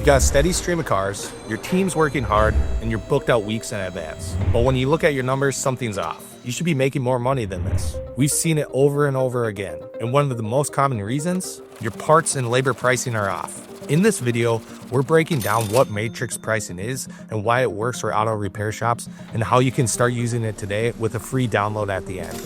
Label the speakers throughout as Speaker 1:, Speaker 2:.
Speaker 1: You got a steady stream of cars, your team's working hard, and you're booked out weeks in advance. But when you look at your numbers, something's off. You should be making more money than this. We've seen it over and over again. And one of the most common reasons, your parts and labor pricing are off. In this video, we're breaking down what matrix pricing is and why it works for auto repair shops and how you can start using it today with a free download at the end.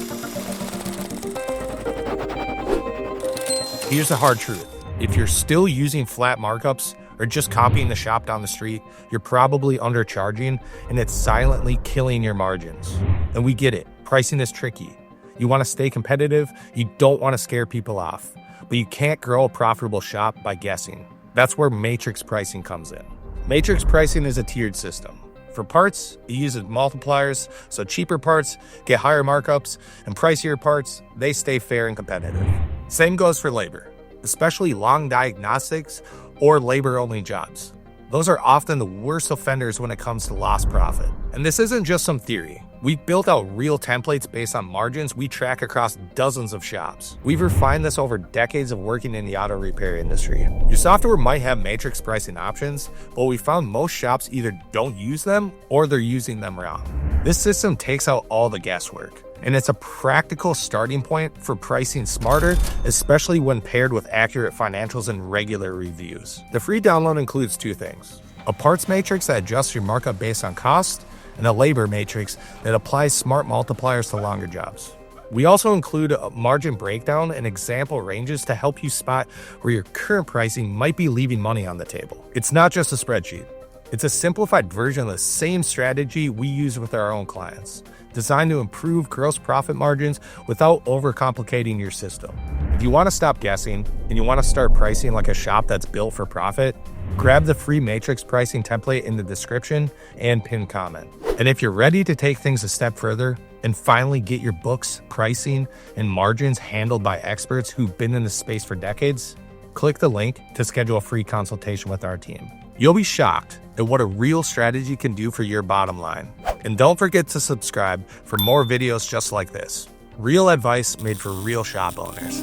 Speaker 1: Here's the hard truth. If you're still using flat markups or just copying the shop down the street, you're probably undercharging and it's silently killing your margins. And we get it, pricing is tricky. You want to stay competitive, you don't want to scare people off, but you can't grow a profitable shop by guessing. That's where matrix pricing comes in. Matrix pricing is a tiered system. For parts, it uses multipliers, so cheaper parts get higher markups, and pricier parts, they stay fair and competitive. Same goes for labor, especially long diagnostics or labor-only jobs. Those are often the worst offenders when it comes to lost profit. And this isn't just some theory. We've built out real templates based on margins we track across dozens of shops. We've refined this over decades of working in the auto repair industry. Your software might have matrix pricing options, but we found most shops either don't use them or they're using them wrong. This system takes out all the guesswork, and it's a practical starting point for pricing smarter, especially when paired with accurate financials and regular reviews. The free download includes two things: a parts matrix that adjusts your markup based on cost, and a labor matrix that applies smart multipliers to longer jobs. We also include a margin breakdown and example ranges to help you spot where your current pricing might be leaving money on the table. It's not just a spreadsheet. It's a simplified version of the same strategy we use with our own clients, designed to improve gross profit margins without overcomplicating your system. If you want to stop guessing and you want to start pricing like a shop that's built for profit, grab the free matrix pricing template in the description and pinned comment. And if you're ready to take things a step further and finally get your books, pricing, and margins handled by experts who've been in the space for decades, click the link to schedule a free consultation with our team. You'll be shocked at what a real strategy can do for your bottom line. And don't forget to subscribe for more videos just like this. Real advice made for real shop owners.